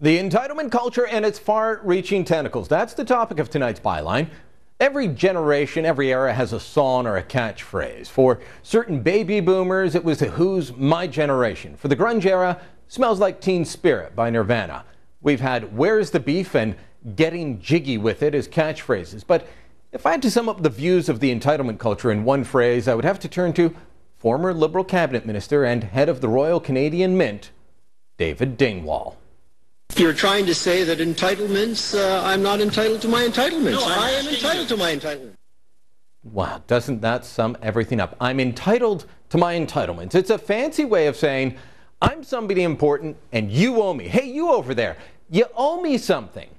The entitlement culture and its far-reaching tentacles. That's the topic of tonight's byline. Every generation, every era has a song or a catchphrase. For certain baby boomers, it was the Who's My Generation. For the grunge era, Smells Like Teen Spirit by Nirvana. We've had Where's the Beef and Getting Jiggy with It as catchphrases. But if I had to sum up the views of the entitlement culture in one phrase, I would have to turn to former Liberal cabinet minister and head of the Royal Canadian Mint, David Dingwall. You're trying to say that entitlements, I'm not entitled to my entitlements. No, I am entitled to my entitlements. Wow, doesn't that sum everything up? I'm entitled to my entitlements. It's a fancy way of saying I'm somebody important and you owe me. Hey, you over there, you owe me something.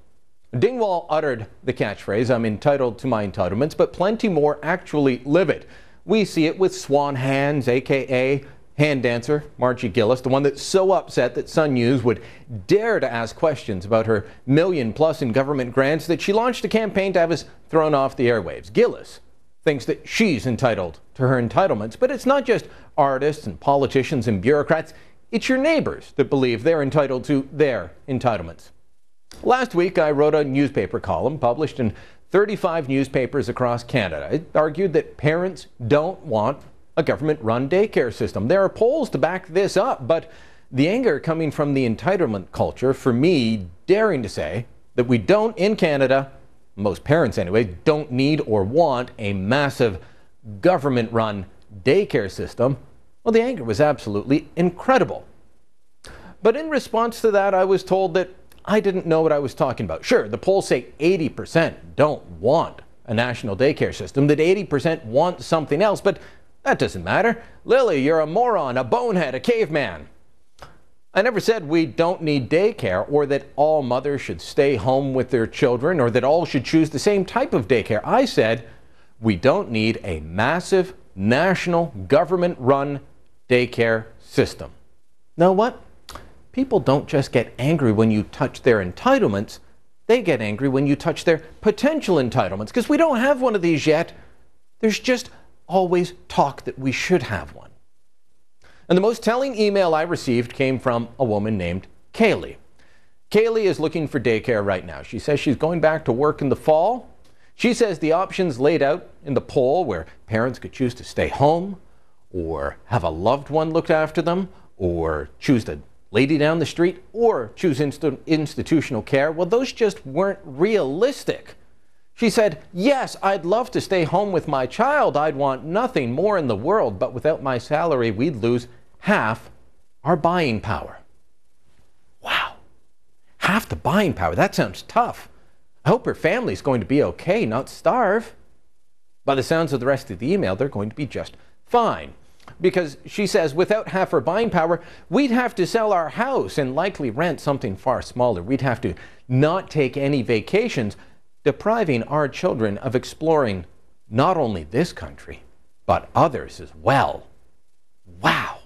Dingwall uttered the catchphrase, I'm entitled to my entitlements, but plenty more actually live it. We see it with Swan Hands, a.k.a. hand dancer Margie Gillis, the one that's so upset that Sun News would dare to ask questions about her $1 million+ in government grants that she launched a campaign to have us thrown off the airwaves. Gillis thinks that she's entitled to her entitlements, but it's not just artists and politicians and bureaucrats. It's your neighbors that believe they're entitled to their entitlements. Last week, I wrote a newspaper column published in 35 newspapers across Canada. It argued that parents don't want a government-run daycare system. There are polls to back this up, but the anger coming from the entitlement culture, for me, daring to say that we don't, in Canada, most parents anyway, don't need or want a massive government-run daycare system, well, the anger was absolutely incredible. But in response to that, I was told that I didn't know what I was talking about. Sure, the polls say 80% don't want a national daycare system, that 80% want something else, but that doesn't matter. Lilley, you're a moron, a bonehead, a caveman. I never said we don't need daycare or that all mothers should stay home with their children or that all should choose the same type of daycare. I said we don't need a massive national government-run daycare system. Know what? People don't just get angry when you touch their entitlements. They get angry when you touch their potential entitlements because we don't have one of these yet. There's just always talk that we should have one. And the most telling email I received came from a woman named Kaylee. Kaylee is looking for daycare right now. She says she's going back to work in the fall. She says the options laid out in the poll where parents could choose to stay home or have a loved one looked after them or choose the lady down the street or choose institutional care, well, those just weren't realistic. She said, yes, I'd love to stay home with my child. I'd want nothing more in the world, but without my salary, we'd lose half our buying power. Wow, half the buying power. That sounds tough. I hope her family's going to be okay, not starve. By the sounds of the rest of the email, they're going to be just fine. Because she says without half her buying power, we'd have to sell our house and likely rent something far smaller. We'd have to not take any vacations, depriving our children of exploring not only this country, but others as well. Wow.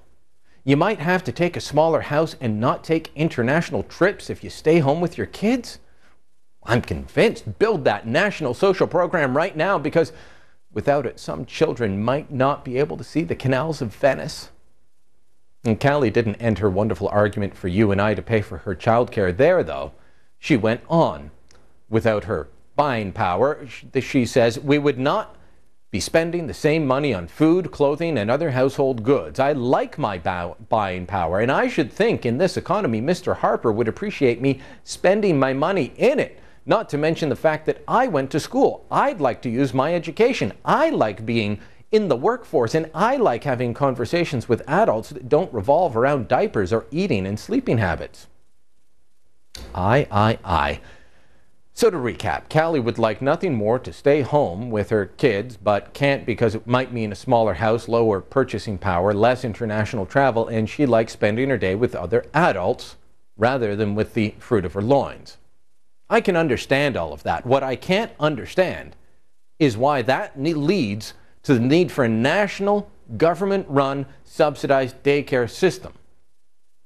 You might have to take a smaller house and not take international trips if you stay home with your kids? I'm convinced. Build that national social program right now because without it, some children might not be able to see the canals of Venice. And Callie didn't end her wonderful argument for you and I to pay for her childcare there, though. She went on. Without her buying power, she says, we would not be spending the same money on food, clothing, and other household goods. I like my buying power, and I should think in this economy, Mr. Harper would appreciate me spending my money in it. Not to mention the fact that I went to school. I'd like to use my education. I like being in the workforce, and I like having conversations with adults that don't revolve around diapers or eating and sleeping habits. So to recap, Callie would like nothing more to stay home with her kids, but can't because it might mean a smaller house, lower purchasing power, less international travel, and she likes spending her day with other adults rather than with the fruit of her loins. I can understand all of that. What I can't understand is why that leads to the need for a national government-run subsidized daycare system.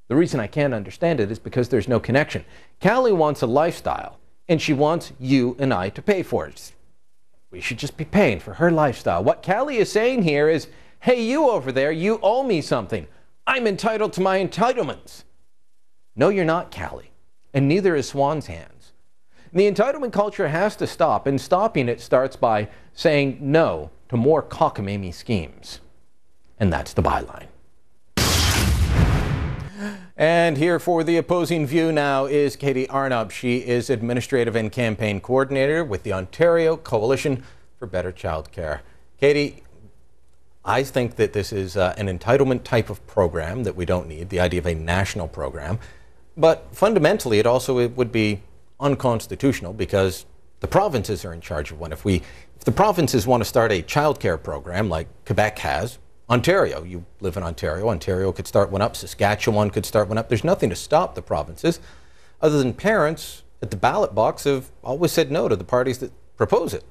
The reason I can't understand it is because there's no connection. Callie wants a lifestyle, and she wants you and I to pay for it. We should just be paying for her lifestyle. What Callie is saying here is, hey, you over there, you owe me something. I'm entitled to my entitlements. No, you're not, Callie. and neither is Swan's hands. The entitlement culture has to stop, and stopping it starts by saying no to more cockamamie schemes. And that's the byline. And here for the opposing view now is Katie Arnup. She is Administrative and Campaign Coordinator with the Ontario Coalition for Better Childcare. Katie, I think that this is an entitlement type of program that we don't need, the idea of a national program. But fundamentally, it would be unconstitutional because the provinces are in charge of one. If the provinces want to start a childcare program like Quebec has, Ontario, you live in Ontario, Ontario could start one up, Saskatchewan could start one up. There's nothing to stop the provinces other than parents at the ballot box have always said no to the parties that propose it.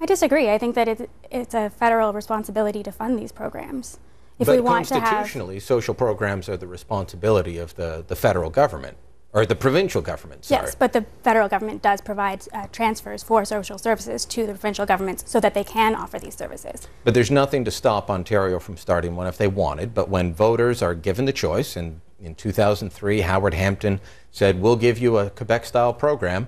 I disagree. I think that it's a federal responsibility to fund these programs. If but we want constitutionally, social programs are the responsibility of the federal government. Or the provincial government, sorry. Yes, but the federal government does provide transfers for social services to the provincial governments so that they can offer these services. But there's nothing to stop Ontario from starting one if they wanted. But when voters are given the choice, and in 2003, Howard Hampton said, we'll give you a Quebec-style program,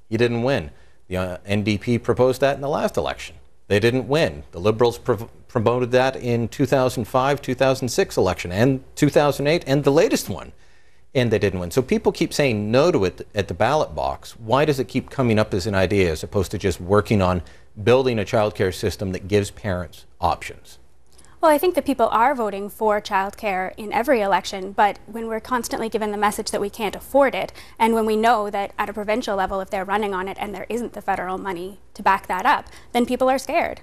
you didn't win. The NDP proposed that in the last election. They didn't win. The Liberals promoted that in 2005, 2006 election, and 2008, and the latest one. And they didn't win. So people keep saying no to it at the ballot box. Why does it keep coming up as an idea as opposed to just working on building a childcare system that gives parents options? Well, I think that people are voting for childcare in every election, but when we're constantly given the message that we can't afford it, and when we know that at a provincial level, if they're running on it and there isn't the federal money to back that up, then people are scared.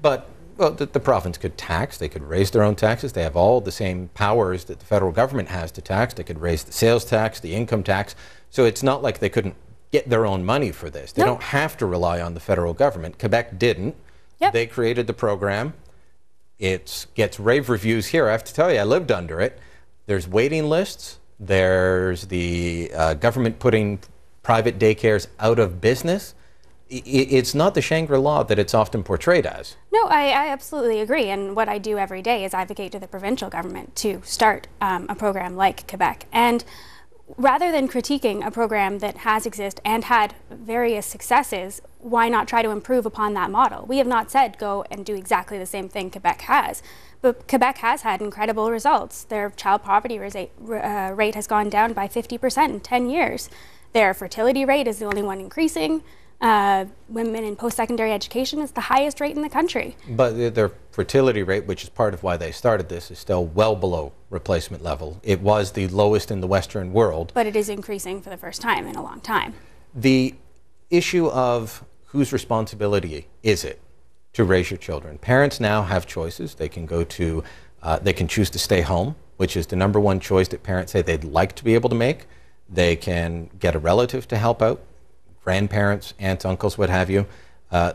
But well, the province could tax. They could raise their own taxes. They have all the same powers that the federal government has to tax. They could raise the sales tax, the income tax. So it's not like they couldn't get their own money for this. They don't have to rely on the federal government. Quebec didn't. Yep. They created the program. It gets rave reviews here. I have to tell you, I lived under it. There's waiting lists. There's the government putting private daycares out of business. It's not the Shangri-La that it's often portrayed as. No, I absolutely agree. And what I do every day is advocate to the provincial government to start a program like Quebec. And rather than critiquing a program that has existed and had various successes, why not try to improve upon that model? We have not said go and do exactly the same thing Quebec has. But Quebec has had incredible results. Their child poverty rate has gone down by 50% in 10 years. Their fertility rate is the only one increasing. Women in post-secondary education is the highest rate in the country. But their fertility rate, which is part of why they started this, is still well below replacement level. It was the lowest in the Western world. But it is increasing for the first time in a long time. The issue of whose responsibility is it to raise your children? Parents now have choices. They can go to, they can choose to stay home, which is the #1 choice that parents say they'd like to be able to make. They can get a relative to help out. Grandparents, aunts, uncles, what have you.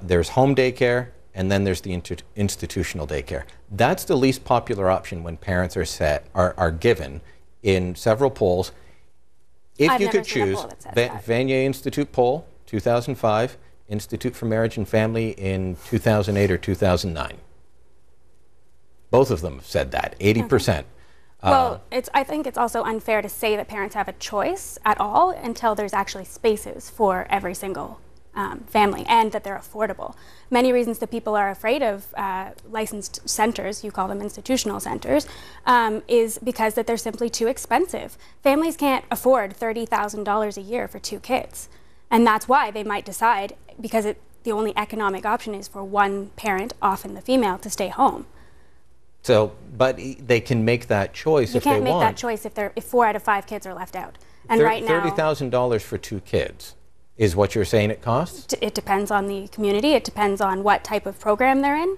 There's home daycare, and then there's the institutional daycare. That's the least popular option when parents are given in several polls. If you could choose, Vanier Institute poll, 2005, Institute for Marriage and Family in 2008 or 2009. Both of them have said that, 80%. Well, I think it's also unfair to say that parents have a choice at all until there's actually spaces for every single family and that they're affordable. Many reasons that people are afraid of licensed centers, you call them institutional centers, is because that they're simply too expensive. Families can't afford $30,000 a year for 2 kids. And that's why they might decide, because the only economic option is for one parent, often the female, to stay home. So, but they can make that choice if they want. You can't make that choice if 4 out of 5 kids are left out. And right now, $30,000 for 2 kids is what you're saying it costs? It depends on the community. It depends on what type of program they're in.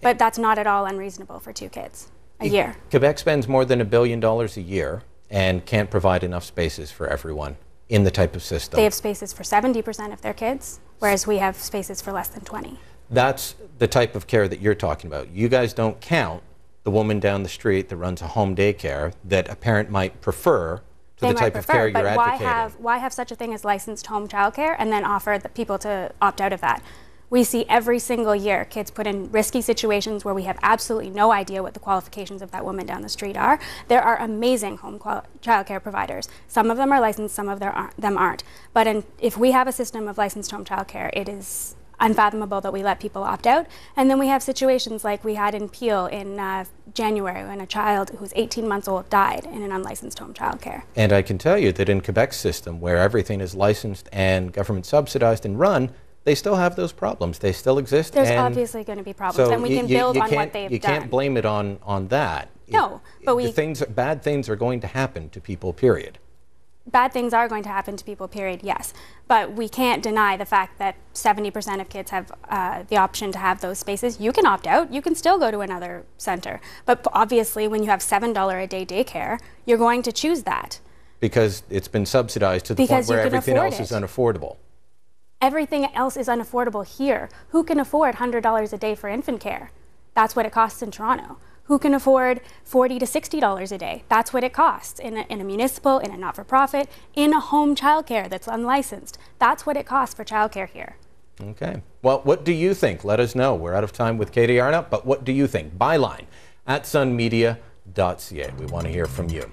But that's not at all unreasonable for 2 kids a year. Quebec spends more than $1 billion a year and can't provide enough spaces for everyone in the type of system. They have spaces for 70% of their kids, whereas we have spaces for less than 20. That's the type of care that you're talking about. You guys don't count the woman down the street that runs a home daycare that a parent might prefer to the type of care you're advocating. Why have such a thing as licensed home childcare and then offer the people to opt out of that? We see every single year kids put in risky situations where we have absolutely no idea what the qualifications of that woman down the street are. There are amazing home childcare providers. Some of them are licensed, some of them aren't. But if we have a system of licensed home childcare, it is unfathomable that we let people opt out. And then we have situations like we had in Peel in January when a child who's 18 months old died in an unlicensed home childcare. And I can tell you that in Quebec's system, where everything is licensed and government subsidized and run, they still have those problems. They still exist. There's obviously going to be problems, so and we can build on what they've done. You can't blame it on that. No, but bad things are going to happen to people, period. Bad things are going to happen to people, period, yes. But we can't deny the fact that 70% of kids have the option to have those spaces. You can opt out. You can still go to another center. But obviously, when you have $7 a day daycare, you're going to choose that. Because it's been subsidized to the point where everything else is unaffordable. Everything else is unaffordable here. Who can afford $100 a day for infant care? That's what it costs in Toronto. Who can afford $40 to $60 a day? That's what it costs in a municipal, in a not-for-profit, in a home childcare that's unlicensed. That's what it costs for childcare here. Okay. Well, what do you think? Let us know. We're out of time with Katie Arnup, but what do you think? Byline at sunmedia.ca. We want to hear from you.